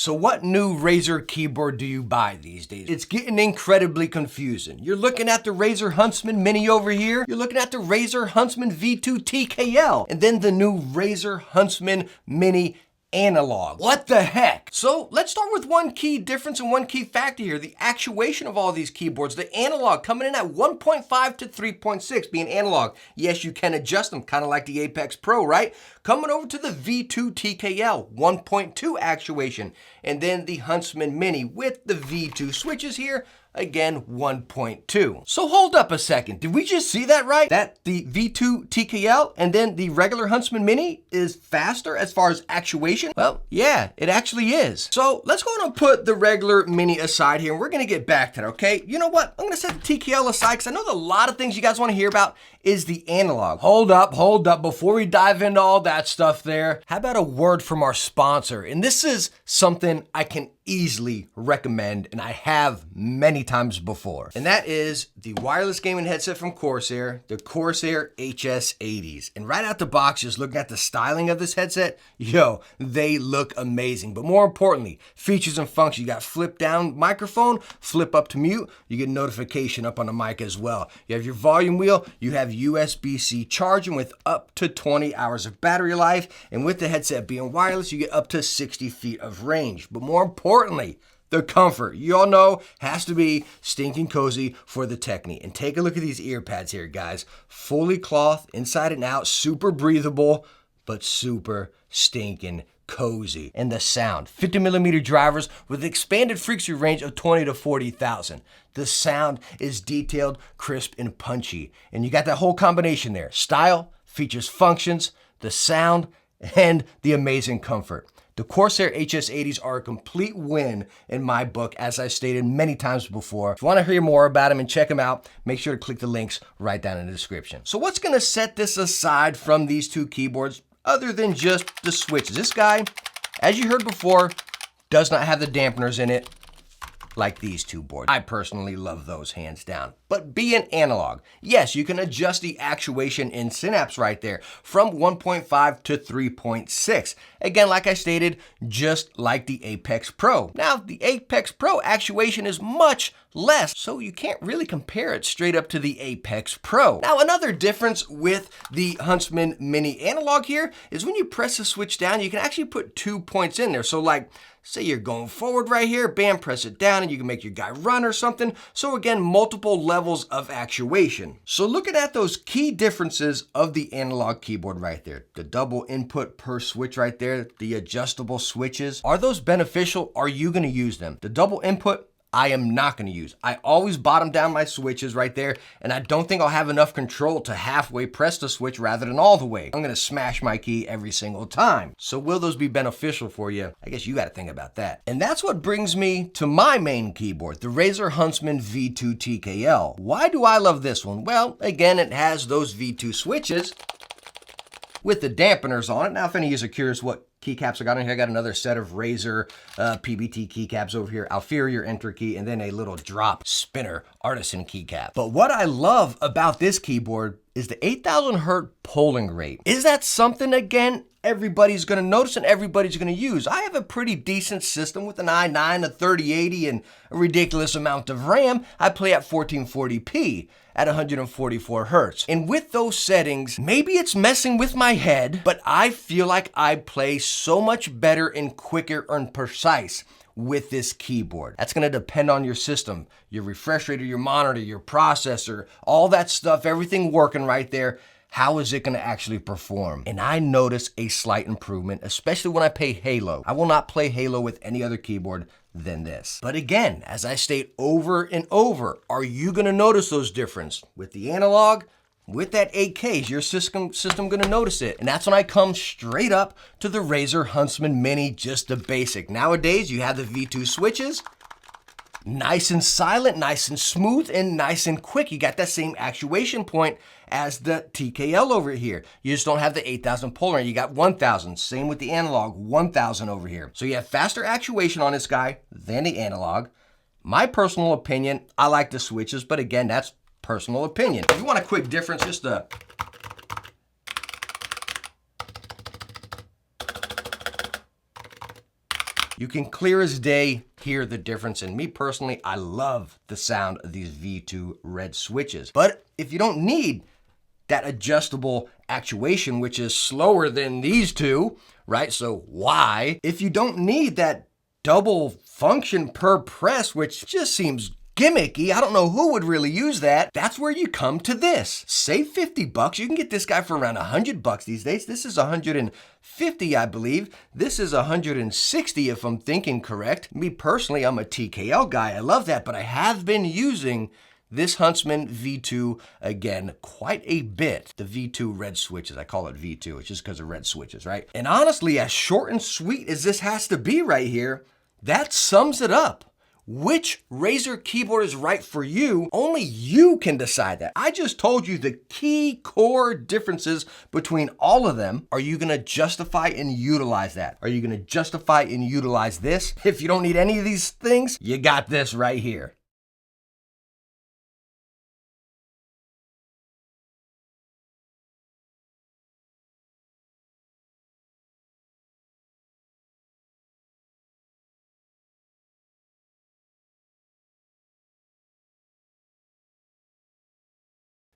So what new Razer keyboard do you buy these days? It's getting incredibly confusing. You're looking at the Razer Huntsman Mini over here. You're looking at the Razer Huntsman V2 TKL. And then the new Razer Huntsman Mini Analog. What the heck? So let's start with one key difference and one key factor here. The actuation of all these keyboards. The analog coming in at 1.5 to 3.6 being analog. Yes, you can adjust them, kind of like the Apex Pro, right? Coming over to the V2 TKL, 1.2 actuation. And then the Huntsman Mini with the V2 switches here, again, 1.2. So hold up a second. Did we just see that right? That the V2 TKL and then the regular Huntsman Mini is faster as far as actuation? Well, yeah, it actually is. So let's go ahead and put the regular Mini aside here and we're gonna get back to that, okay? You know what? I'm gonna set the TKL aside because I know that a lot of things you guys wanna hear about is the analog. Hold up. Before we dive into all that stuff there, how about a word from our sponsor? And this is something I can easily recommend and I have many times before. And that is the wireless gaming headset from Corsair, the Corsair HS80s. And right out the box, just looking at the styling of this headset, yo, they look amazing. But more importantly, features and functions. You got flip down microphone, flip up to mute, you get notification up on the mic as well. You have your volume wheel, you have USB-C charging with up to 20 hours of battery life. And with the headset being wireless, you get up to 60 feet of range. But more importantly, the comfort, you all know, has to be stinking cozy for the Techne. And take a look at these ear pads here, guys. Fully cloth, inside and out, super breathable, but super stinking cozy. And the sound, 50mm drivers with expanded frequency range of 20 to 40,000. The sound is detailed, crisp, and punchy. And you got that whole combination there. Style, features, functions, the sound, and the amazing comfort. The Corsair HS80s are a complete win in my book, as I stated many times before. If you want to hear more about them and check them out, make sure to click the links right down in the description. So what's going to set this aside from these two keyboards other than just the switches? This guy, as you heard before, does not have the dampeners in it like these two boards. I personally love those hands down. But being analog, yes, you can adjust the actuation in Synapse right there from 1.5 to 3.6. Again, like I stated, just like the Apex Pro. Now, the Apex Pro actuation is much less, so you can't really compare it straight up to the Apex Pro. Now, another difference with the Huntsman Mini Analog here is when you press the switch down, you can actually put 2 points in there. So like, say you're going forward right here, bam, press it down and you can make your guy run or something. So again, multiple levels of actuation. So looking at those key differences of the analog keyboard right there, the double input per switch right there, the adjustable switches, are those beneficial? Are you gonna use them? The double input, I am not gonna use. I always bottom down my switches right there, and I don't think I'll have enough control to halfway press the switch rather than all the way. I'm gonna smash my key every single time. So will those be beneficial for you? I guess you gotta think about that. And that's what brings me to my main keyboard, the Razer Huntsman V2 TKL. Why do I love this one? Well, again, it has those V2 switches with the dampeners on it. Now, if any of you are curious what keycaps I got in here, I got another set of Razer PBT keycaps over here, Alferior enter key, and then a little drop spinner artisan keycap. But what I love about this keyboard is the 8,000 hertz polling rate. Is that something, again, everybody's gonna notice and everybody's gonna use? I have a pretty decent system with an i9, a 3080, and a ridiculous amount of RAM. I play at 1440p at 144 hertz. And with those settings, maybe it's messing with my head, but I feel like I play so much better and quicker and precise with this keyboard. That's gonna depend on your system, your refresh rate, your monitor, your processor, all that stuff, everything working right there. How is it gonna actually perform? And I notice a slight improvement, especially when I play Halo. I will not play Halo with any other keyboard than this. But again, as I state over and over, are you gonna notice those differences? With the analog, with that 8K, is your system gonna notice it? And that's when I come straight up to the Razer Huntsman Mini, just the basic. Nowadays, you have the V2 switches, nice and silent, nice and smooth, and nice and quick. You got that same actuation point as the TKL over here. You just don't have the 8,000 polar. You got 1,000. Same with the analog, 1,000 over here. So you have faster actuation on this guy than the analog. My personal opinion, I like the switches, but again, that's personal opinion. If you want a quick difference, just you can clear as day hear the difference. And me personally, I love the sound of these V2 red switches. But if you don't need that adjustable actuation, which is slower than these two, right? So why? If you don't need that double function per press, which just seems gimmicky, I don't know who would really use that, that's where you come to this. Save 50 bucks. You can get this guy for around 100 bucks these days. This is 150, I believe. This is 160 if I'm thinking correct. Me personally, I'm a TKL guy. I love that, but I have been using this Huntsman V2, again, quite a bit. The V2 red switches, I call it V2, it's just because of red switches, right? And honestly, as short and sweet as this has to be right here, that sums it up. Which Razer keyboard is right for you, only you can decide that. I just told you the key core differences between all of them. Are you gonna justify and utilize that? Are you gonna justify and utilize this? If you don't need any of these things, you got this right here.